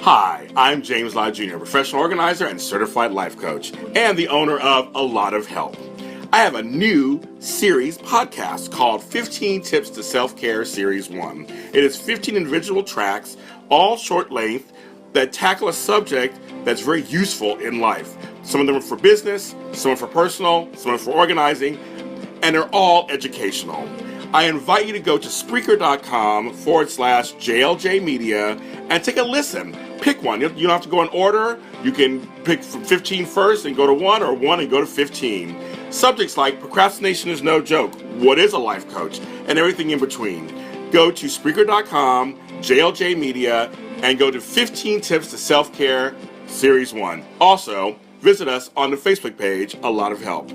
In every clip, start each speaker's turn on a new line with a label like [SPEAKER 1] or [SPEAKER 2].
[SPEAKER 1] Hi, I'm James Lott Jr., professional organizer and certified life coach, and the owner of A Lott of Help. I have a new series podcast called 15 Tips to Self-Care Series 1. It is 15 individual tracks, all short length, that tackle a subject that's very useful in life. Some of them are for business, some are for personal, some are for organizing, and they're all educational. I invite you to go to Spreaker.com/JLJ Media and take a listen. Pick one. You don't have to go in order. You can pick from 15 first and go to 1, or 1 and go to 15. Subjects like procrastination is no joke, what is a life coach, and everything in between. Go to Spreaker.com/JLJ Media and go to 15 Tips to Self-Care Series 1. Also, visit us on the Facebook page, A Lott of Help.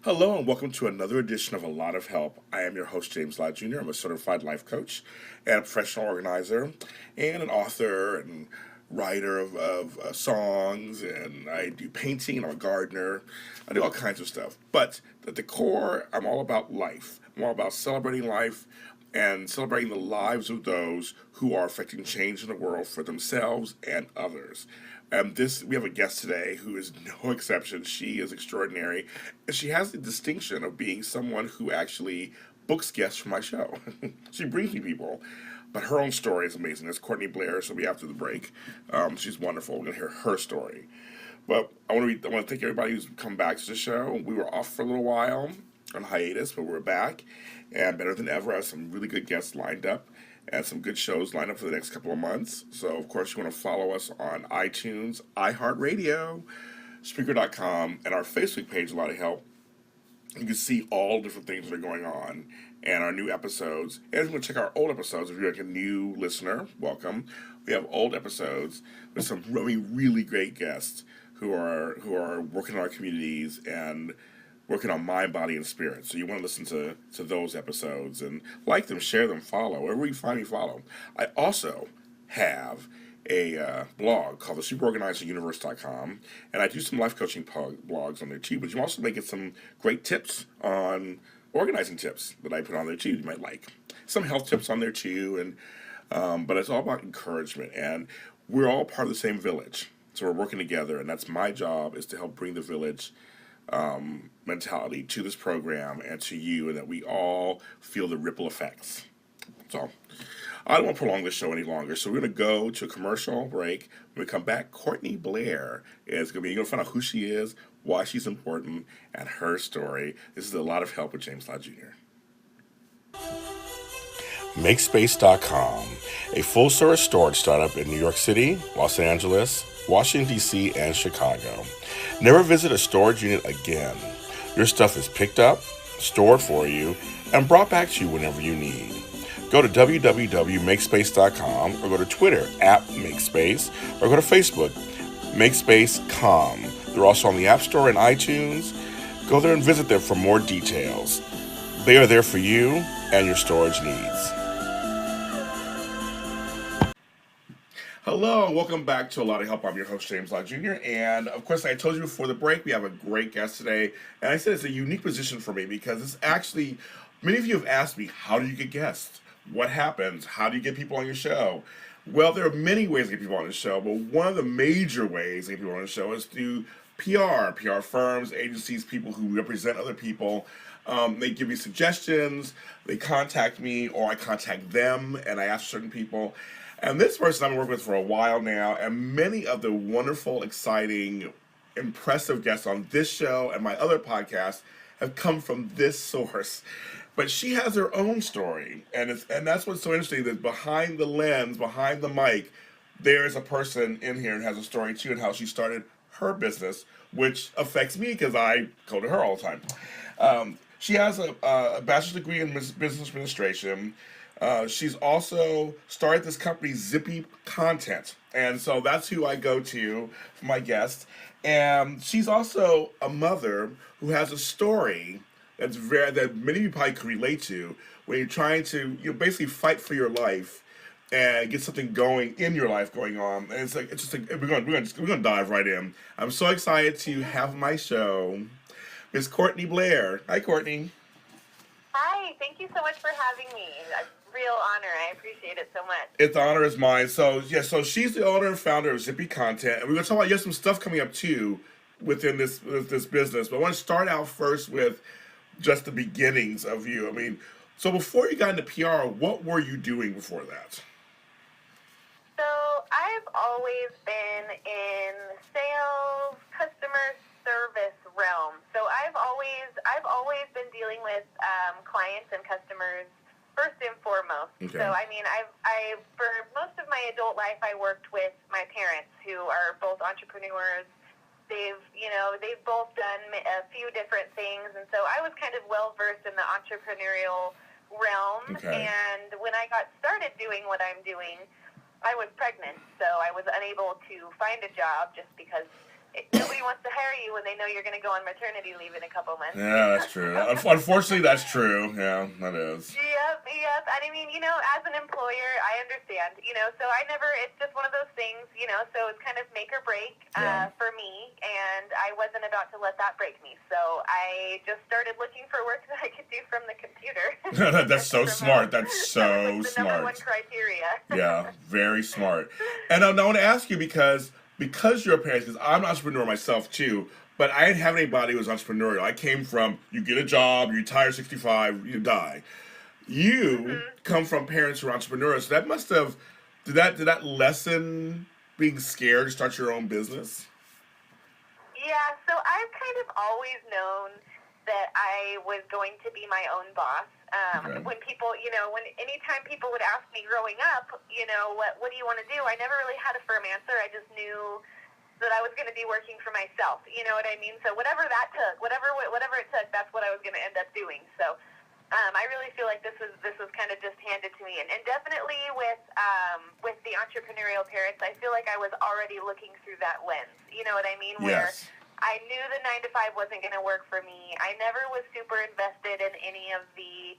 [SPEAKER 1] Hello and welcome to another edition of A Lott of Help. I am your host, James Lott Jr. I'm a certified life coach and a professional organizer and an author and writer of songs, and I do painting. I'm a gardener. I do all kinds of stuff. But at the core, I'm all about life. I'm all about celebrating life and celebrating the lives of those who are affecting change in the world for themselves and others. We have a guest today who is no exception. She is extraordinary, and she has the distinction of being someone who actually books guests for my show. She brings me people, but her own story is amazing. It's Courtney Blair. She'll be after the break. She's wonderful. We're gonna hear her story. But I want to thank everybody who's come back to the show. We were off for a little while on hiatus, but we're back and better than ever. I have some really good guests lined up and some good shows lined up for the next couple of months. So, of course, you want to follow us on iTunes, iHeart Radio, Spreaker.com, and our Facebook page, A Lott of Help. You can see all different things that are going on and our new episodes. And if you want to check our old episodes, if you're like a new listener, welcome. We have old episodes with some really great guests who are working in our communities and working on mind, body, and spirit. So you want to listen to those episodes and like them, share them, follow. Wherever you find me, follow. I also have a blog called the superorganizeruniverse.com, and I do some life coaching blogs on there too, but you also may get some great tips on organizing tips that I put on there too you might like. Some health tips on there too, and but it's all about encouragement, and we're all part of the same village. So we're working together, and that's my job, is to help bring the village mentality to this program and to you, and that we all feel the ripple effects. So I don't want to prolong this show any longer, so we're going to go to a commercial break. When we come back, Courtney Blair is going to be, you're going to find out who she is, why she's important, and her story. This is A Lott of Help with James Lott Jr. MakeSpace.com, a full-service storage startup in New York City, Los Angeles, Washington, D.C., and Chicago. Never visit a storage unit again. Your stuff is picked up, stored for you, and brought back to you whenever you need. Go to www.makespace.com or go to Twitter @Makespace or go to Facebook, MakeSpace.com. They're also on the App Store and iTunes. Go there and visit them for more details. They are there for you and your storage needs. Hello, and welcome back to A Lott of Help. I'm your host, James Lott Jr. And of course, I told you before the break, we have a great guest today. And I said it's a unique position for me because it's actually, many of you have asked me, how do you get guests? What happens? How do you get people on your show? Well, there are many ways to get people on the show, but one of the major ways to get people on the show is through PR firms, agencies, people who represent other people. They give me suggestions, they contact me, or I contact them, and I ask certain people. And this person I've been working with for a while now, and many of the wonderful, exciting, impressive guests on this show and my other podcast have come from this source. But she has her own story, and that's what's so interesting, that behind the lens, behind the mic, there is a person in here and has a story too, and how she started her business, which affects me because I go to her all the time. She has a bachelor's degree in business administration. She's also started this company, Zippy Contents, and so that's who I go to for my guests. And she's also a mother who has a story that many of you probably can relate to, when you're trying to basically fight for your life and get something going in your life going on. And we're gonna dive right in. I'm so excited to have my show, Miss Courtney Blair. Hi, Courtney.
[SPEAKER 2] Hi, thank you so much for having me. I'm real honor. I appreciate it so much.
[SPEAKER 1] It's the honor is mine. So yeah, so she's the owner and founder of Zippy Content, and we're gonna talk about, you have some stuff coming up too within this business. But I want to start out first with just the beginnings of you. I mean, so before you got into PR, what were you doing before that?
[SPEAKER 2] So I've always been in sales, customer service realm. So I've always been dealing with clients and customers first and foremost.
[SPEAKER 1] Okay.
[SPEAKER 2] So I mean, I for most of my adult life, I worked with my parents, who are both entrepreneurs. They've both done a few different things, and so I was kind of well versed in the entrepreneurial realm.
[SPEAKER 1] Okay.
[SPEAKER 2] And when I got started doing what I'm doing, I was pregnant, so I was unable to find a job just because nobody wants to hire you when they know you're going to go on maternity leave in a couple months.
[SPEAKER 1] Yeah, that's true. Unfortunately, that's true. Yeah, that is.
[SPEAKER 2] Yep. And I mean, as an employer, I understand, so it's just one of those things, so it's kind of make or break for me, and I wasn't about to let that break me. So I just started looking for work that I could do from the computer.
[SPEAKER 1] That's so smart. That's so
[SPEAKER 2] the
[SPEAKER 1] smart.
[SPEAKER 2] number one criteria.
[SPEAKER 1] Yeah, very smart. And I want to ask you because you're a parent, because I'm an entrepreneur myself too, but I didn't have anybody who was entrepreneurial. I came from, you get a job, you retire 65, you die. You come from parents who are entrepreneurs. So that must have, did that lessen being scared to start your own business?
[SPEAKER 2] Yeah, so I've kind of always known that I was going to be my own boss.
[SPEAKER 1] Okay.
[SPEAKER 2] When people, anytime people would ask me growing up, what do you want to do? I never really had a firm answer. I just knew that I was going to be working for myself. You know what I mean? So whatever that took, whatever it took, that's what I was going to end up doing. So I really feel like this was kind of just handed to me, and definitely with the entrepreneurial parents, I feel like I was already looking through that lens. You know what I mean? Where
[SPEAKER 1] Yes.
[SPEAKER 2] I knew the 9 to 5 wasn't going to work for me. I never was super invested in any of the,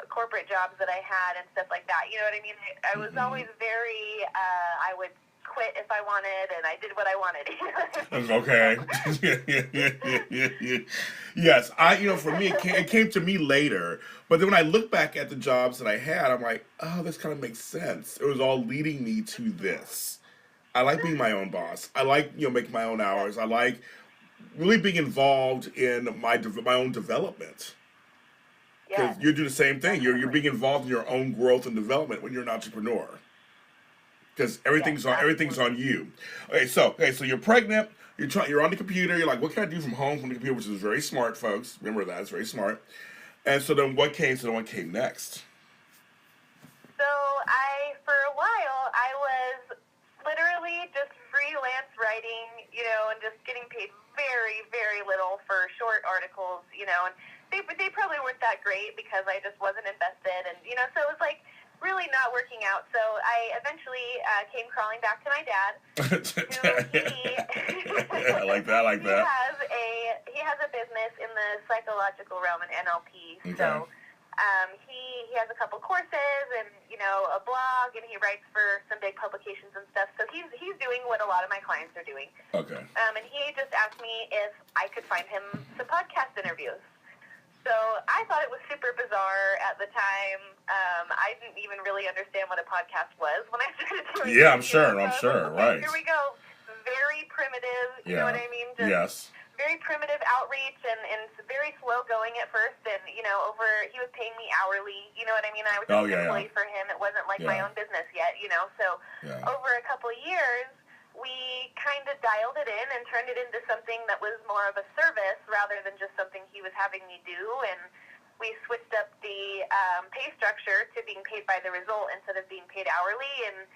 [SPEAKER 2] corporate jobs that I had and stuff like that. You know what I mean? I was always very, I would quit if I wanted, and I did what I wanted.
[SPEAKER 1] Okay. Yes, for me, it came to me later. But then when I look back at the jobs that I had, I'm like, oh, this kind of makes sense. It was all leading me to this. I like being my own boss. I like, making my own hours. I like really being involved in my own development. Because you do the same thing. You're being involved in your own growth and development when you're an entrepreneur. Because everything's on you. Okay, so you're pregnant. You're on the computer. You're like, what can I do from home from the computer? Which is very smart, folks. Remember that, it's very smart. And so then what came? So then what came next?
[SPEAKER 2] So for a while, I was literally just freelance writing, and just getting paid very, very little for short articles, and they probably weren't that great because I just wasn't invested, and, so it was like really not working out. So I eventually came crawling back to my dad,
[SPEAKER 1] I like that.
[SPEAKER 2] He has a business in the psychological realm in NLP.
[SPEAKER 1] Okay.
[SPEAKER 2] So he has a couple courses and a blog, and he writes for some big publications and stuff. So he's doing what a lot of my clients are doing.
[SPEAKER 1] Okay.
[SPEAKER 2] And he just asked me if I could find him some podcast interviews. So I thought it was super bizarre at the time. I didn't even really understand what a podcast was when I started doing it.
[SPEAKER 1] Yeah, I'm sure, right.
[SPEAKER 2] Here we go. Very primitive, you know what I mean?
[SPEAKER 1] Yes.
[SPEAKER 2] Very primitive outreach and very slow going at first. And, he was paying me hourly, you know what I mean? I was just an employee for him. It wasn't like my own business yet, So over a couple of years, we kind of dialed it in and turned it into something that was more of a service rather than just something he was having me do. And we switched up the pay structure to being paid by the result instead of being paid hourly. And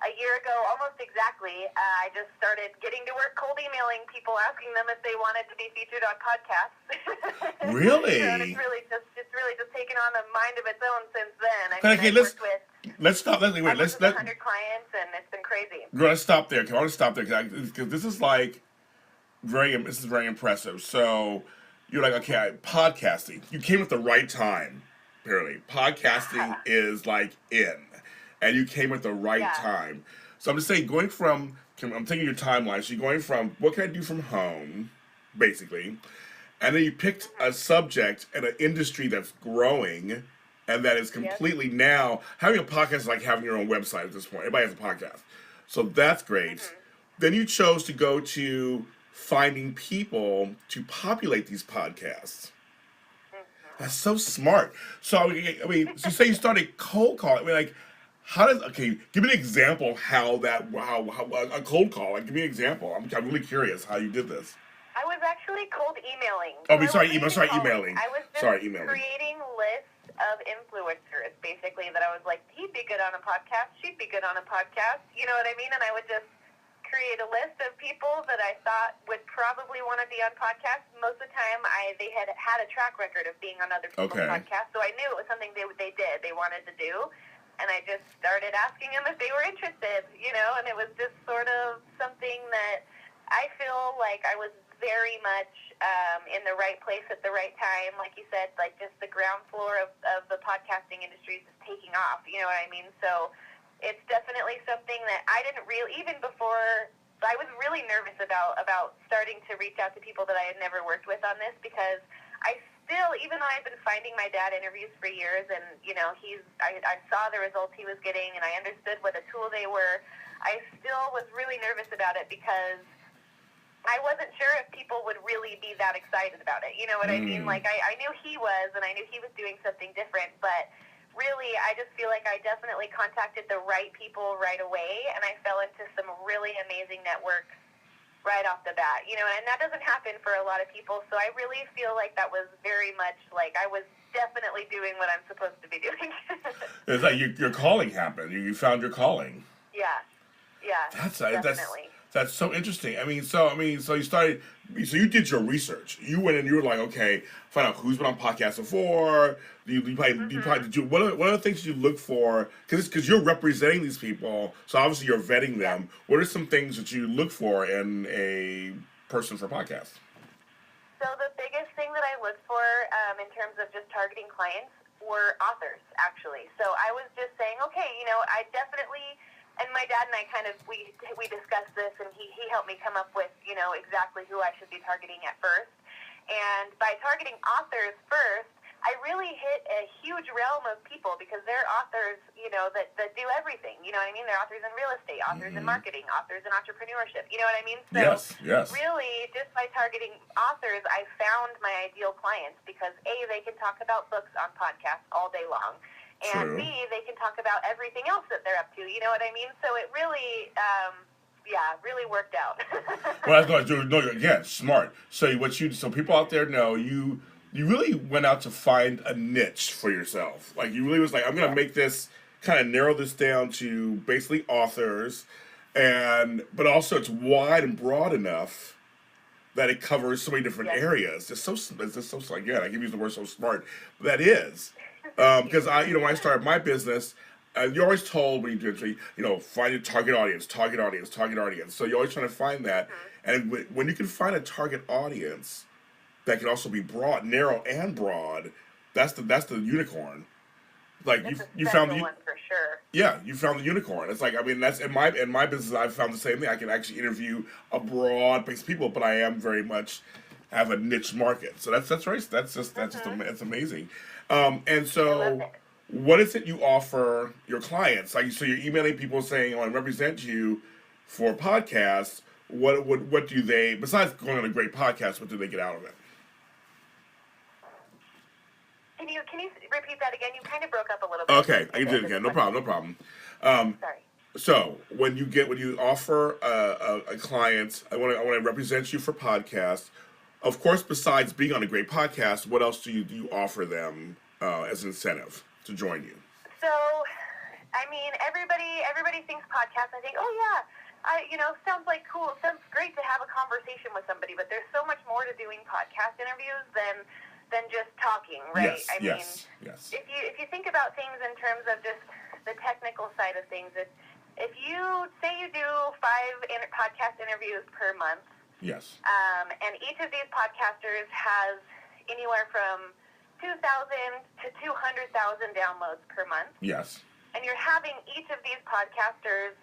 [SPEAKER 2] a year ago, almost exactly, I just started getting to work cold emailing people, asking them if they wanted to be featured on podcasts.
[SPEAKER 1] Really?
[SPEAKER 2] And it's really just taken on a mind of its own since then.
[SPEAKER 1] Let's stop.
[SPEAKER 2] I've worked with 100 clients, and it's been crazy.
[SPEAKER 1] Let's stop there. I want to stop there because this is very impressive. So you're like, okay, podcasting. You came at the right time. Apparently, podcasting is like in, and you came at the right time. So I'm just saying, I'm taking your timeline. So you're going from what can I do from home, basically, and then you picked a subject and an industry that's growing, And that is completely now, having a podcast is like having your own website at this point. Everybody has a podcast. So that's great.
[SPEAKER 2] Mm-hmm.
[SPEAKER 1] Then you chose to go to finding people to populate these podcasts. That's so smart. So I mean, so you say you started cold calling. I mean, like, give me an example of how a cold call. Like, give me an example. I'm really curious how you did this.
[SPEAKER 2] I was actually cold emailing.
[SPEAKER 1] Oh, emailing.
[SPEAKER 2] I was just creating lists of influencers, basically, that I was like, he'd be good on a podcast, she'd be good on a podcast, you know what I mean? And I would just create a list of people that I thought would probably want to be on podcasts. Most of the time, they had a track record of being on other people's podcasts, so I knew it was something they wanted to do. And I just started asking them if they were interested, you know, and it was just sort of something that I feel like I was very much in the right place at the right time. Like you said, like just the ground floor of the podcasting industry is just taking off, you know what I mean? So it's definitely something that I didn't really, even before, I was really nervous about starting to reach out to people that I had never worked with on this, because I still, even though I've been finding my dad interviews for years, and, you know, I saw the results he was getting, and I understood what a tool they were, I still was really nervous about it, because I wasn't sure if people would really be that excited about it. You know what I mean? Like, I knew he was, and I knew he was doing something different, but really, I just feel like I definitely contacted the right people right away, and I fell into some really amazing networks right off the bat. You know, and that doesn't happen for a lot of people, so I really feel like that was very much like I was definitely doing what I'm supposed to be doing.
[SPEAKER 1] It's like your calling happened. You found your calling.
[SPEAKER 2] Yeah, definitely.
[SPEAKER 1] That's so interesting. So you started. So you did your research. You went and you were like, okay, find out who's been on podcasts before. You probably do. What are the things you look for? Because you're representing these people, so obviously you're vetting them. What are some things that you look for in a person for podcasts?
[SPEAKER 2] So the biggest thing that I looked for in terms of just targeting clients were authors, actually. So I was just saying, okay, you know, I definitely. And my dad and I we discussed this, and he helped me come up with, you know, exactly who I should be targeting at first. And by targeting authors first, I really hit a huge realm of people, because they're authors, you know, that do everything. You know what I mean? They're authors in real estate, authors in marketing, authors in entrepreneurship. You know what I mean? So
[SPEAKER 1] yes.
[SPEAKER 2] Really, just by targeting authors, I found my ideal clients, because A, they can talk about books on podcasts all day long. And B, they can talk about everything else that they're up to. You know what I mean? So it really, really worked out.
[SPEAKER 1] Well, I was going to do. Again, smart. So people out there know you really went out to find a niche for yourself. Like, you really was like, I'm going to make this, kind of narrow this down to basically authors, but also it's wide and broad enough that it covers so many different areas. It's just so again, I can use the word so smart, but that is. Because when I started my business, you're always told when you do it, you know, find your target audience. So you're always trying to find that. And when you can find a target audience that can also be broad, narrow and broad, that's the unicorn. Like, you found the one
[SPEAKER 2] for sure.
[SPEAKER 1] Yeah, you found the unicorn. It's like, that's in my business. I've found the same thing. I can actually interview a broad base of people, but I am very much have a niche market. So that's right. That's amazing. And so, what is it you offer your clients? Like, so you're emailing people saying, "I want to represent you for podcasts." What do they, besides going on a great podcast, what do they get out of it?
[SPEAKER 2] Can you repeat that again? You kind of broke up a little bit.
[SPEAKER 1] Okay, I can do it again. No problem.
[SPEAKER 2] Sorry.
[SPEAKER 1] So when you offer a client, I want to represent you for podcasts. Of course, besides being on a great podcast, what else do you offer them as an incentive to join you?
[SPEAKER 2] So, I mean, everybody thinks podcasts. I think, oh yeah, sounds like cool. Sounds great to have a conversation with somebody. But there's so much more to doing podcast interviews than just talking, right?
[SPEAKER 1] Yes.
[SPEAKER 2] If you think about things in terms of just the technical side of things, if you say you do 5 podcast interviews per month.
[SPEAKER 1] Yes.
[SPEAKER 2] And each of these podcasters has anywhere from 2,000 to 200,000 downloads per month.
[SPEAKER 1] Yes.
[SPEAKER 2] And you're having each of these podcasters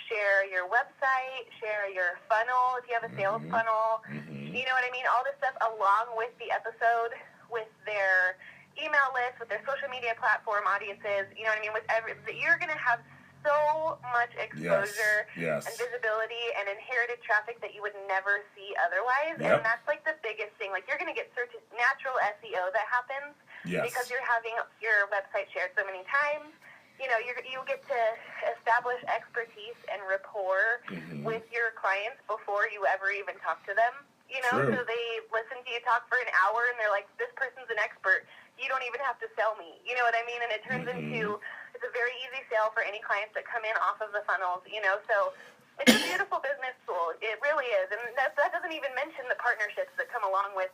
[SPEAKER 2] share your website, share your funnel, if you have a sales funnel, you know what I mean? All this stuff along with the episode, with their email list, with their social media platform audiences, you know what I mean, you're going to have so much exposure and visibility and inherited traffic that you would never see otherwise. And that's like the biggest thing. Like, you're going to get natural SEO that happens because you're having your website shared so many times. You know, you get to establish expertise and rapport with your clients before you ever even talk to them. You know, so they listen to you talk for an hour and they're like, this person's an expert. You don't even have to sell me. You know what I mean? And it turns into, it's a very easy sale for any clients that come in off of the funnels, you know. So it's a beautiful business tool. It really is. And that doesn't even mention the partnerships that come along with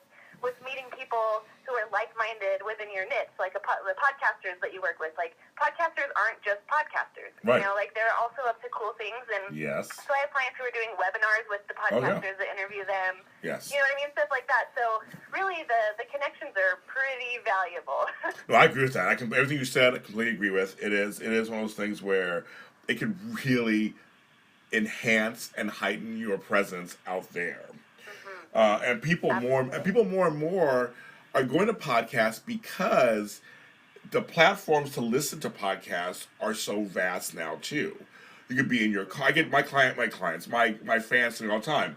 [SPEAKER 2] meeting people who are like-minded within your niche, like the podcasters that you work with. Like, podcasters aren't just podcasters.
[SPEAKER 1] Right.
[SPEAKER 2] You know, like, they're also up to cool things. And so I have clients who are doing webinars with the podcasters that interview them.
[SPEAKER 1] Yes.
[SPEAKER 2] You know what I mean? Stuff like that. So really, the connections are pretty valuable.
[SPEAKER 1] No, I agree with that. Everything you said, I completely agree with. It is one of those things where it can really enhance and heighten your presence out there. And people more and more are going to podcasts because the platforms to listen to podcasts are so vast now too. You could be in your car. I get my fans sing all the time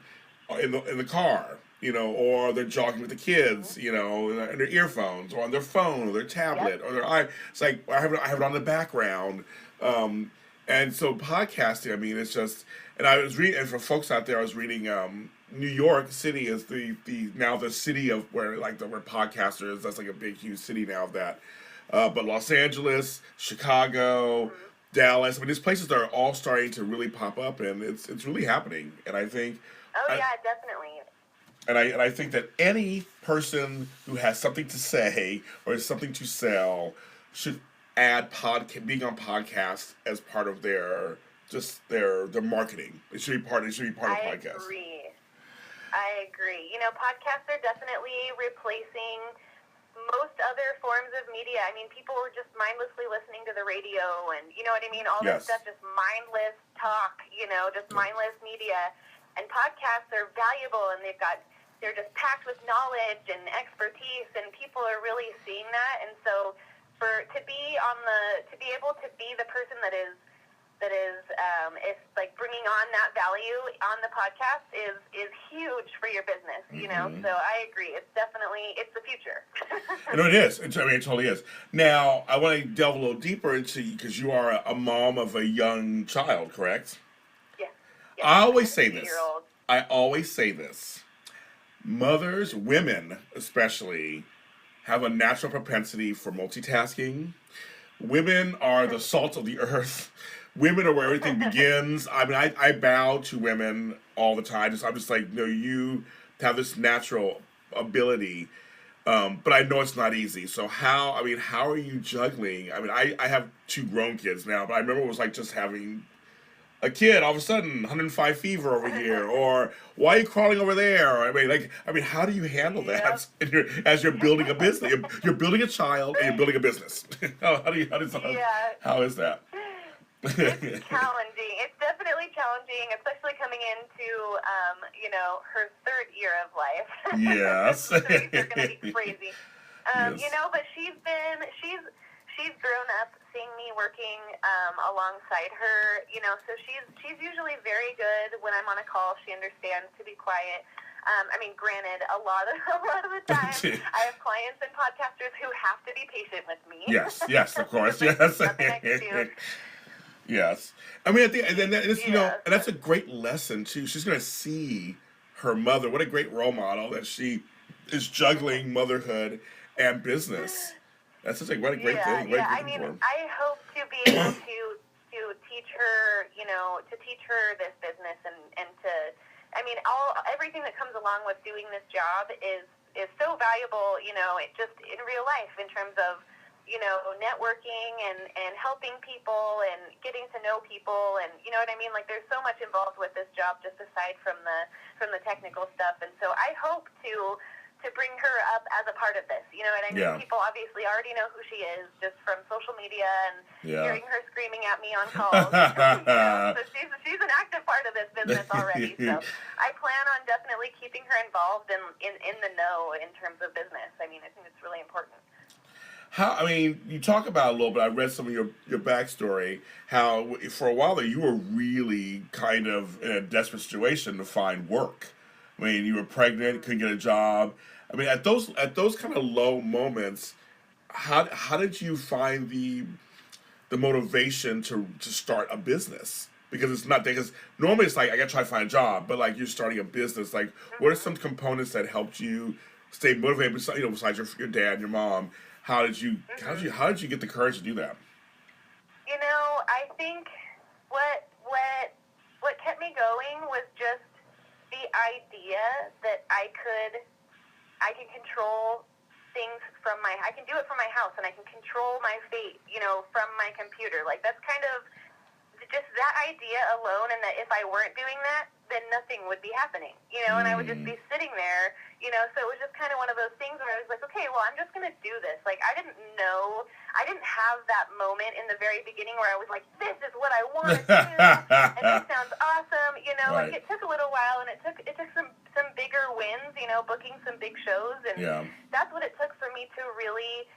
[SPEAKER 1] in the car, you know, or they're jogging with the kids, you know, in their earphones or on their phone or their tablet or their eye. It's like I have it on the background. And so podcasting, I mean, it's just. And I was reading, and for folks out there, I was reading. New York City is now the city of where podcasters. That's like a big, huge city now of that. But Los Angeles, Chicago, Dallas. I mean, these places are all starting to really pop up, and it's really happening. And I think.
[SPEAKER 2] Definitely.
[SPEAKER 1] And I think that any person who has something to say or something to sell should add being on podcasts as part of their marketing. It should be part of podcasts.
[SPEAKER 2] I agree. You know, podcasts are definitely replacing most other forms of media. I mean, people were just mindlessly listening to the radio and, you know what I mean? All this stuff, just mindless talk, you know, just mindless media. And podcasts are valuable, and they're just packed with knowledge and expertise, and people are really seeing that. And so to be able to be the person that is like bringing on that value on the podcast is huge for your business, you know. So I agree, it's the future.
[SPEAKER 1] No, it is. It totally is. Now I want to delve a little deeper into, because you are a mom of a young child, correct?
[SPEAKER 2] Yes.
[SPEAKER 1] I always say this. Mothers, women especially, have a natural propensity for multitasking. Women are the salt of the earth. Women are where everything begins. I mean, I bow to women all the time. I'm just like, no, you have this natural ability, but I know it's not easy. So how are you juggling? I mean, I have 2 grown kids now, but I remember it was like just having a kid, all of a sudden, 105 fever over here, or why are you crawling over there? I mean, how do you handle that as you're building a business? You're building a child and you're building a business. How is that?
[SPEAKER 2] It's challenging. It's definitely challenging, especially coming into, you know, her 3rd year of life.
[SPEAKER 1] Yes.
[SPEAKER 2] So things are going to be crazy. You know, but she's grown up seeing me working alongside her, you know, so she's usually very good when I'm on a call. She understands to be quiet. I mean, granted, a lot of the time, I have clients and podcasters who have to be patient with me.
[SPEAKER 1] Yes, of course, yes.
[SPEAKER 2] Nothing I can do.
[SPEAKER 1] Yes, I mean, you know, and that's a great lesson too. She's going to see her mother. What a great role model that she is juggling motherhood and business. That's just what a great thing.
[SPEAKER 2] I mean, I hope to be able to teach her, you know, this business and to, I mean, everything that comes along with doing this job is so valuable, you know, it just in real life in terms of, you know, networking and helping people and getting to know people, and you know what I mean? Like, there's so much involved with this job just aside from the technical stuff. And so I hope to bring her up as a part of this. You know what I mean? Yeah. People obviously already know who she is just from social media and hearing her screaming at me on calls. You know? So she's an active part of this business already. So I plan on definitely keeping her involved in the know in terms of business. I mean, I think it's really important.
[SPEAKER 1] I mean, you talk about a little bit. I read some of your backstory. How for a while there you were really kind of in a desperate situation to find work. I mean, you were pregnant, couldn't get a job. I mean, at those kind of low moments, how did you find the motivation to start a business? Because it's not because normally it's like I gotta try to find a job, but like you're starting a business. Like, what are some components that helped you stay motivated? Besides your dad, and your mom, how did you get the courage to do that?
[SPEAKER 2] I think what kept me going was just the idea that I can control things I can do it from my house, and I can control my fate, from my computer. Like, that's kind of just that idea alone, and that if I weren't doing that, then nothing would be happening, and I would just be sitting there, so it was just kind of one of those things where I was like, okay, well, I'm just going to do this. Like, I didn't have that moment in the very beginning where I was like, this is what I want to do, and this sounds awesome,
[SPEAKER 1] Right.
[SPEAKER 2] like, it took a little while, and it took some bigger wins, booking some big shows, and that's what it took for me to really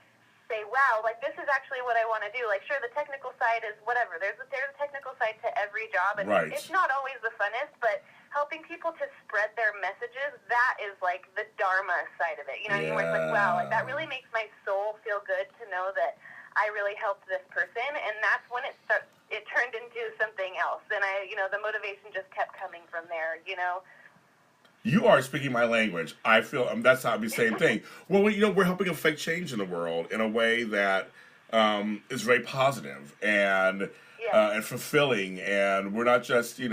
[SPEAKER 2] say, wow, like, this is actually what I want to do. Like, sure, the technical side is whatever. There's a technical side to every job, and
[SPEAKER 1] Right.
[SPEAKER 2] it's not always the funnest, but helping people to spread their messages, that is, like, the dharma side of it. You know what I mean? Where it's like, wow, like, that really makes my soul feel good to know that I really helped this person, and that's when it turned into something else. And the motivation just kept coming from there,
[SPEAKER 1] You are speaking my language. I feel that's how the same thing. Well, we're helping affect change in the world in a way that is very positive and fulfilling, and we're not just I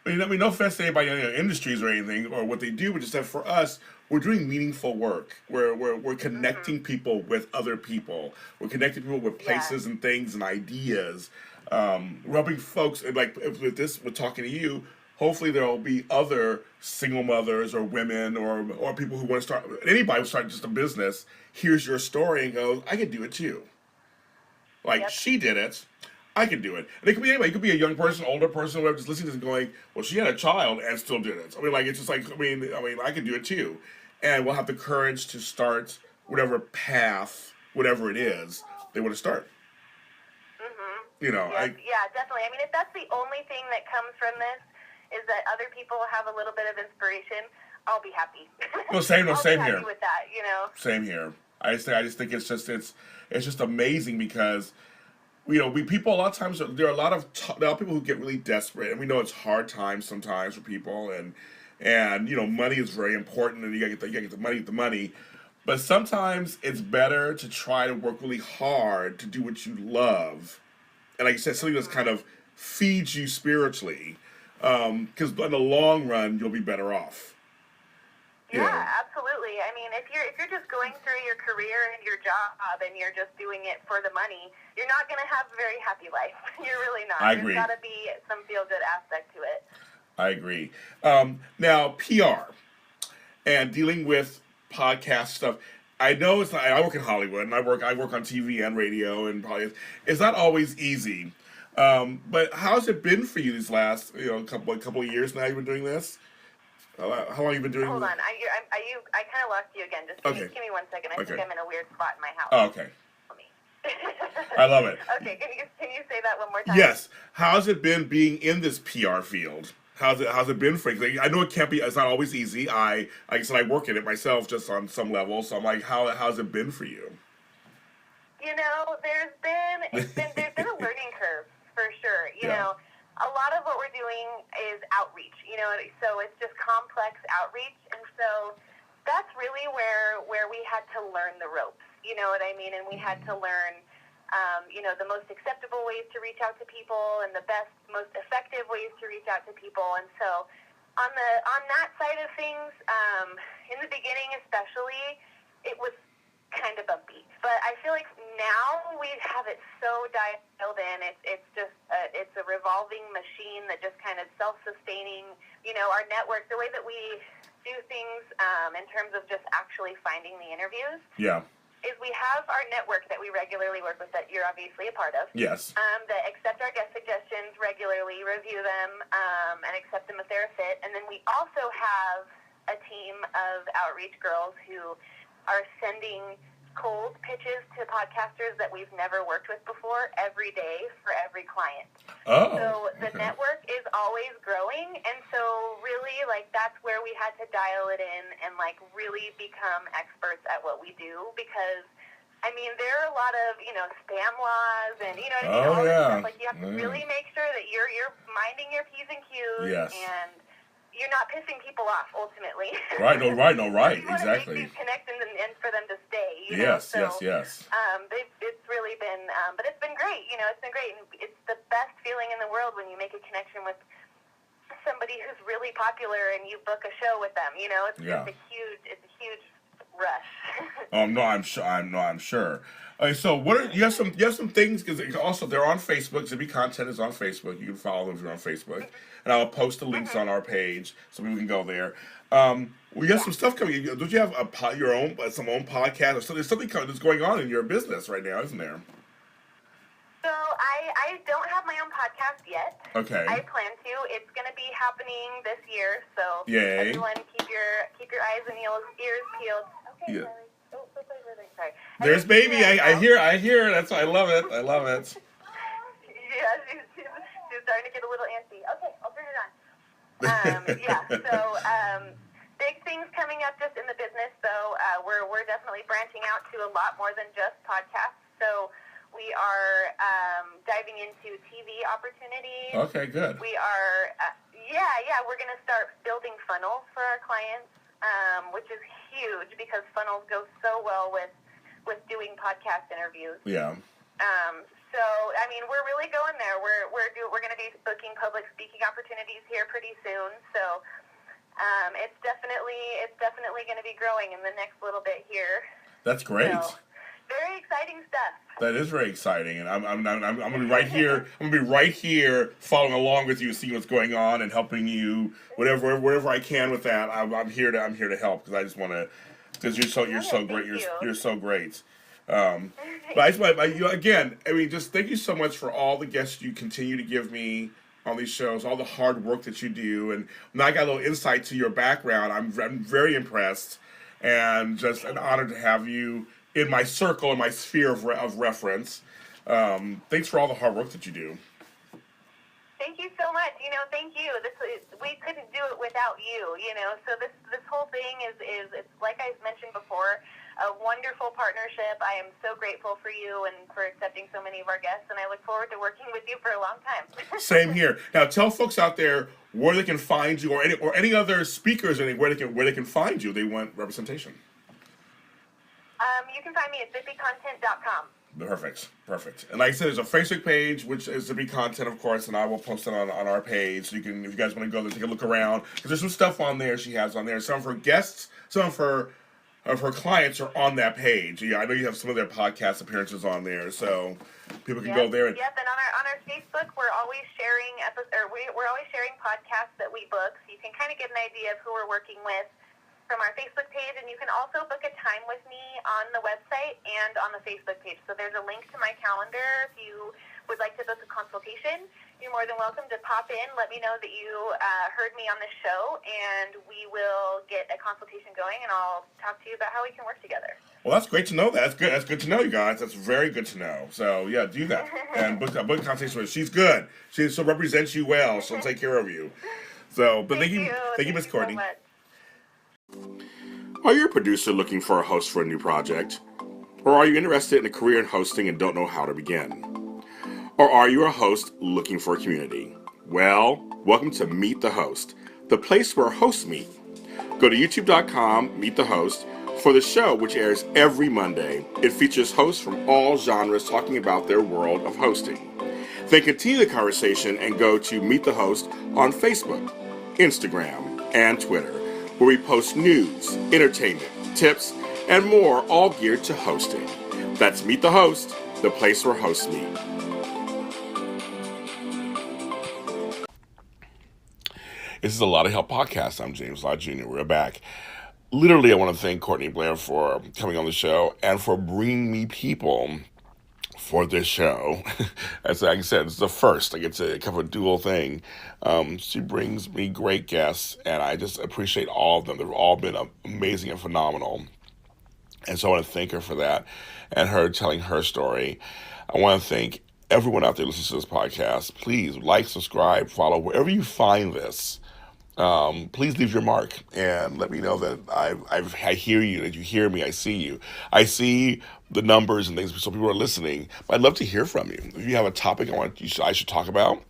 [SPEAKER 1] mean, no offense to anybody in industries or anything or what they do, but just that for us, we're doing meaningful work. We're connecting people with other people. We're connecting people with places and things and ideas. We're helping folks, and like with this, we're talking to you. Hopefully, there will be other single mothers or women or people who want to start. Anybody who start just a business hears your story and goes, "I can do it too." Like she did it, I can do it. And it could be anybody. It could be a young person, older person, whoever just listening to this and going, "Well, she had a child and still did it." I mean, like it's just like I mean, I can do it too, and we'll have the courage to start whatever path, whatever it is they want to start.
[SPEAKER 2] Definitely. I mean, if that's the only thing that comes from this is that other people have a little bit of inspiration, I'll be happy.
[SPEAKER 1] No, same. No,
[SPEAKER 2] I'll
[SPEAKER 1] same
[SPEAKER 2] be happy
[SPEAKER 1] here.
[SPEAKER 2] with that.
[SPEAKER 1] Same here. I just think it's just amazing because we people a lot of times there are a lot of people who get really desperate, and we know it's hard times sometimes for people, and money is very important, and you gotta get the money. But sometimes it's better to try to work really hard to do what you love, and like you said, something that's kind of feeds you spiritually, because in the long run you'll be better off.
[SPEAKER 2] Yeah, absolutely. I mean, if you're just going through your career and your job and you're just doing it for the money, you're not going to have a very happy life. You're really not.
[SPEAKER 1] I agree.
[SPEAKER 2] There's got to be some feel-good aspect to it.
[SPEAKER 1] I agree. Now, PR and dealing with podcast stuff. I know it's not. I work in Hollywood, and I work on TV and radio, and probably it's not always easy. But how's it been for you these last couple of years now? You've been doing this. How long have you been doing?
[SPEAKER 2] Hold on, I kind of lost you again. Just give me 1 second. I think I'm in a weird spot in my house.
[SPEAKER 1] Oh, okay. I love it.
[SPEAKER 2] Okay, can you say that one more time?
[SPEAKER 1] Yes. How's it been being in this PR field? How's it been for you? I know it can't be. It's not always easy. Like I said, I work in it myself, just on some level. So I'm like, how's it been for you?
[SPEAKER 2] There's been a learning curve for sure. You know, a lot of what we're doing is outreach. So it's just complex outreach, and so that's really where we had to learn the ropes. You know what I mean? And we had to learn, the most acceptable ways to reach out to people and the best, most effective ways to reach out to people. And so on that side of things, in the beginning especially, it was kind of bumpy. But I feel like now we have it so dialed in. It's just it's a revolving machine that just kind of self-sustaining. Our network, the way that we do things in terms of just actually finding the interviews.
[SPEAKER 1] Yeah.
[SPEAKER 2] Is we have our network that we regularly work with that you're obviously a part of.
[SPEAKER 1] Yes.
[SPEAKER 2] That accept our guest suggestions regularly, review them, and accept them if they're a fit. And then we also have a team of outreach girls who are sending cold pitches to podcasters that we've never worked with before every day for every client.
[SPEAKER 1] Oh,
[SPEAKER 2] so the network is always growing, and so really, like, that's where we had to dial it in and, like, really become experts at what we do, because I mean, there are a lot of, spam laws and, you know what I mean, all this stuff. Like, you have to really make sure that you're minding your P's and Q's, and you're not pissing people off, ultimately.
[SPEAKER 1] Right, no, right,
[SPEAKER 2] you
[SPEAKER 1] exactly.
[SPEAKER 2] Make these connections and for them to stay,
[SPEAKER 1] Yes.
[SPEAKER 2] It's really been, but it's been great, it's been great. And it's the best feeling in the world when you make a connection with somebody who's really popular and you book a show with them, It's just it's a huge rush.
[SPEAKER 1] No, I'm sure. Okay, so you have some things, because also they're on Facebook. Zippy Content is on Facebook. You can follow them if you're on Facebook, and I'll post the links on our page so we can go there. We have some stuff coming. Don't you have your own podcast or something? There's something that's going on in your business right now, isn't there?
[SPEAKER 2] So I don't have my own podcast yet.
[SPEAKER 1] Okay.
[SPEAKER 2] I plan to. It's going to be happening this year. So
[SPEAKER 1] yay.
[SPEAKER 2] Everyone, keep your eyes and ears peeled. Okay,
[SPEAKER 1] yeah.
[SPEAKER 2] Sorry.
[SPEAKER 1] There's baby. I hear. That's I love it.
[SPEAKER 2] Yeah, she's starting to get a little antsy. Okay, I'll turn it on. So big things coming up just in the business. So we're definitely branching out to a lot more than just podcasts. So we are diving into TV opportunities.
[SPEAKER 1] Okay, good.
[SPEAKER 2] We are, we're going to start building funnels for our clients, which is huge because funnels go so well with doing podcast interviews.
[SPEAKER 1] Yeah.
[SPEAKER 2] So I mean, we're really going there. We're going to be booking public speaking opportunities here pretty soon. So it's definitely going to be growing in the next little bit here.
[SPEAKER 1] That's great.
[SPEAKER 2] So, very exciting stuff.
[SPEAKER 1] That is very exciting, and I'm gonna be right here. I'm gonna be right here, following along with you, seeing what's going on, and helping you wherever I can with that. I'm here to help, because I just want to, because you're so great. You're so great. But I just want again. I mean, just thank you so much for all the guests you continue to give me on these shows, all the hard work that you do, and now I got a little insight to your background. I'm very impressed, and just an honor to have you in my circle, in my sphere of reference. Thanks for all the hard work that you do.
[SPEAKER 2] Thank you so much. Thank you. We couldn't do it without you. So this whole thing is it's like I mentioned before, a wonderful partnership. I am so grateful for you and for accepting so many of our guests, and I look forward to working with you for a long time.
[SPEAKER 1] Same here. Now, tell folks out there where they can find you, or any other speakers, where they can find you. They want representation.
[SPEAKER 2] You can find me at zippycontent.com.
[SPEAKER 1] Perfect. And like I said, there's a Facebook page, which is Zippy Content, of course, and I will post it on our page. So you can, if you guys want to go there, take a look around, because there's some stuff on there she has on there. Some of her guests, some of her clients are on that page. Yeah, I know you have some of their podcast appearances on there, so people can go there.
[SPEAKER 2] And on our Facebook, we're always sharing we're always sharing podcasts that we book, so you can kind of get an idea of who we're working with from our Facebook page, and you can also book a time with me on the website and on the Facebook page. So there's a link to my calendar. If you would like to book a consultation, you're more than welcome to pop in. Let me know that you heard me on the show, and we will get a consultation going, and I'll talk to you about how we can work together.
[SPEAKER 1] Well, that's great to know. That's good to know, you guys. That's very good to know. So yeah, do that and book a consultation with her. She's good. She'll represent you well. She'll take care of you. So, but thank you, Miss Courtney.
[SPEAKER 2] So much.
[SPEAKER 1] Are you a producer looking for a host for a new project? Or are you interested in a career in hosting and don't know how to begin? Or are you a host looking for a community? Well, welcome to Meet the Host, the place where hosts meet. Go to youtube.com, Meet the Host, for the show, which airs every Monday. It features hosts from all genres talking about their world of hosting. Then continue the conversation and go to Meet the Host on Facebook, Instagram, and Twitter, where we post news, entertainment, tips, and more, all geared to hosting. That's Meet the Host, the place where hosts meet. This is a Lott of Help podcast. I'm James Lott Jr. We're back. Literally, I want to thank Courtney Blair for coming on the show and for bringing me people for this show. As I said, it's the first. I get to cover a dual thing. She brings me great guests, and I just appreciate all of them. They've all been amazing and phenomenal. And so I want to thank her for that and her telling her story. I want to thank everyone out there listening to this podcast. Please like, subscribe, follow, wherever you find this. Please leave your mark and let me know that I hear you, that you hear me, I see you. I see the numbers and things, so people are listening. But I'd love to hear from you. If you have a topic I should talk about,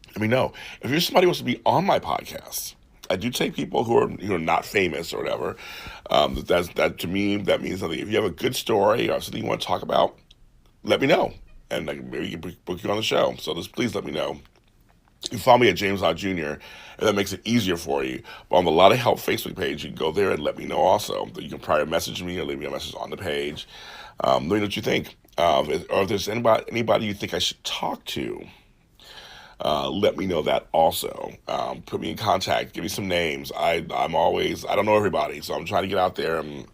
[SPEAKER 1] let me know. If you're somebody who wants to be on my podcast, I do take people who are not famous or whatever. That to me, that means something. If you have a good story or something you want to talk about, let me know, and maybe you can book you on the show. So just please let me know. You can follow me at James Lott Jr., and that makes it easier for you. But on the Lott of Help Facebook page, you can go there and let me know also. You can private message me or leave me a message on the page. Let me know what you think. Or if there's anybody you think I should talk to, let me know that also. Put me in contact. Give me some names. I don't know everybody, so I'm trying to get out there and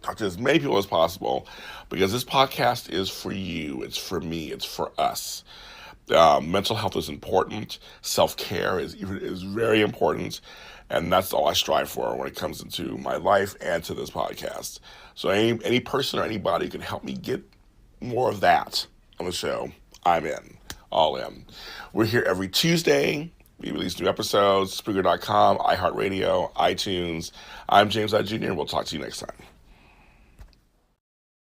[SPEAKER 1] talk to as many people as possible, because this podcast is for you. It's for me. It's for us. Mental health is important. Self-care is very important. And that's all I strive for when it comes into my life and to this podcast. So any person or anybody who can help me get more of that on the show, I'm in. All in. We're here every Tuesday. We release new episodes, Spreaker.com, iHeartRadio, iTunes. I'm James Lott Jr., and we'll talk to you next time.